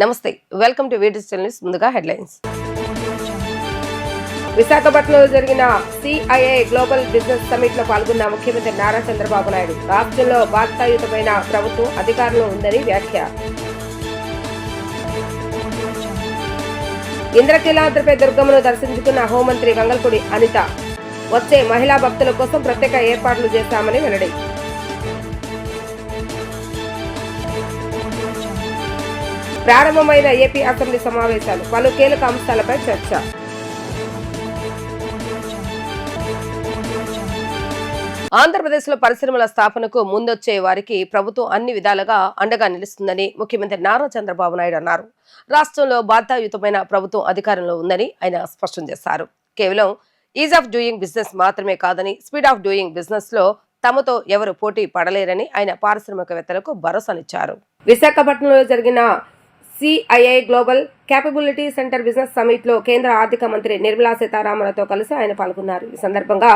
నమస్తే, welcome to digital news. ముందుగా headlines. విశాఖపట్నంలో జరిగిన సిఐఐ గ్లోబల్ బిజినెస్ సమిట్ లో పాల్గొన్న ముఖ్యమంత్రి నారా చంద్రబాబు నాయుడు రాష్ట్రంలో బాధ్యతాయుతమైన ప్రభుత్వం అధికారంలో ఉందని వ్యాఖ్య. ఇంద్రకీలాద్రిపై దుర్గమ్మను దర్శించుకున్న హోంమంత్రి వంగల్పూడి అనిత వచ్చే మహిళా భక్తుల కోసం ప్రత్యేక ఏర్పాట్లు చేశామని వెల్లడి. ప్రారంభమైన ఏపీ అసెంబ్లీ సమావేశాలు, పలు కీలక అంశాలపై చర్చ. ఆంధ్రప్రదేశ్లో పరిశ్రమల స్థాపనకు ముందొచ్చే వారికి ప్రభుత్వం అన్ని విధాలుగా అండగా నిలుస్తుందని ముఖ్యమంత్రి నారా చంద్రబాబు నాయుడు అన్నారు. రాష్ట్రంలో బాధ్యతాయుతమైన ప్రభుత్వం అధికారంలో ఉందని ఆయన స్పష్టం చేశారు. కేవలం ఈజ్ ఆఫ్ డూయింగ్ బిజినెస్ మాత్రమే కాదని స్పీడ్ ఆఫ్ డూయింగ్ బిజినెస్ లో తమతో ఎవరు పోటీ పడలేరని ఆయన పారిశ్రామికవేత్తలకు భరోసానిచ్చారు. విశాఖపట్నంలో జరిగిన CII global capability centre business summit లో కేంద్ర ఆర్థిక మంత్రి నిర్మలా సీతారామన్తో కలిసి ఆయన పాల్గొన్నారు. ఈ సందర్భంగా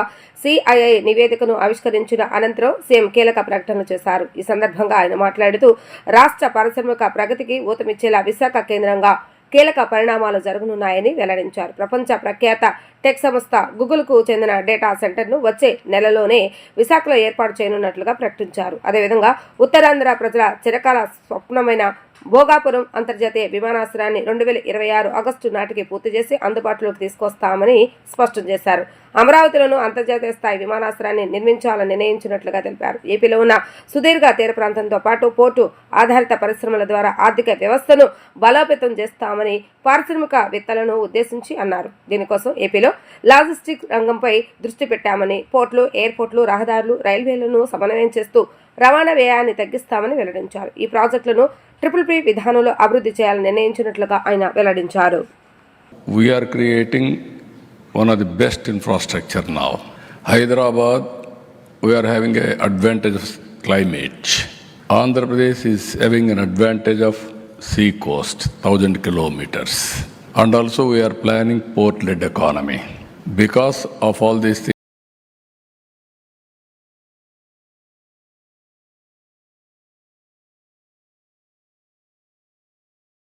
సిఐఐ నివేదికను ఆవిష్కరించిన అనంతరం సీఎం కీలక ప్రకటనలు చేశారు. ఈ సందర్భంగా ఆయన మాట్లాడుతూ రాష్ట్ర పారిశ్రామిక ప్రగతికి ఊతమిచ్చేలా విశాఖ కేంద్రంగా కీలక పరిణామాలు జరగనున్నాయని వెల్లడించారు. ప్రపంచ ప్రఖ్యాత టెక్ సంస్థ గూగుల్ కు చెందిన డేటా సెంటర్ ను వచ్చే నెలలోనే విశాఖలో ఏర్పాటు చేయనున్నట్లుగా ప్రకటించారు. అదేవిధంగా ఉత్తరాంధ్ర ప్రజల చిరకాల స్వప్నమైన భోగాపురం అంతర్జాతీయ విమానాశ్రయాన్ని 2026 ఆగస్టు నాటికి పూర్తి చేసి అందుబాటులోకి తీసుకొస్తామని స్పష్టం చేశారు. అమరావతిలోనూ అంతర్జాతీయ స్థాయి విమానాశ్రయాన్ని నిర్మించాలని నిర్ణయించినట్లుగా తెలిపారు. ఏపీలో ఉన్న సుదీర్ఘ తీర ప్రాంతంతో పాటు పోర్టు ఆధారిత పరిశ్రమల ద్వారా ఆర్థిక వ్యవస్థను బలోపేతం చేస్తామని పారిశ్రామికవేత్తలను ఉద్దేశించి అన్నారు. దీనికోసం ఏపీలో లాజిస్టిక్స్ రంగంపై దృష్టి పెట్టామని, పోర్టులు, ఎయిర్పోర్టులు, రహదారులు, రైల్వేలను సమన్వయం చేస్తూ రవాణా వ్యయాన్ని తగ్గిస్తామని వెల్లడించారు. ఈ ప్రాజెక్టులను PPP విధానంలో అభివృద్ధి చేయాలని నిర్ణయించినట్లుగా ఆయన వెల్లడించారు. We are creating one of the best infrastructure now. Hyderabad, we are having an advantage of climate. Andhra Pradesh is having an advantage of sea coast, 1,000 kilometers. And also we are planning port-led economy. Because of all these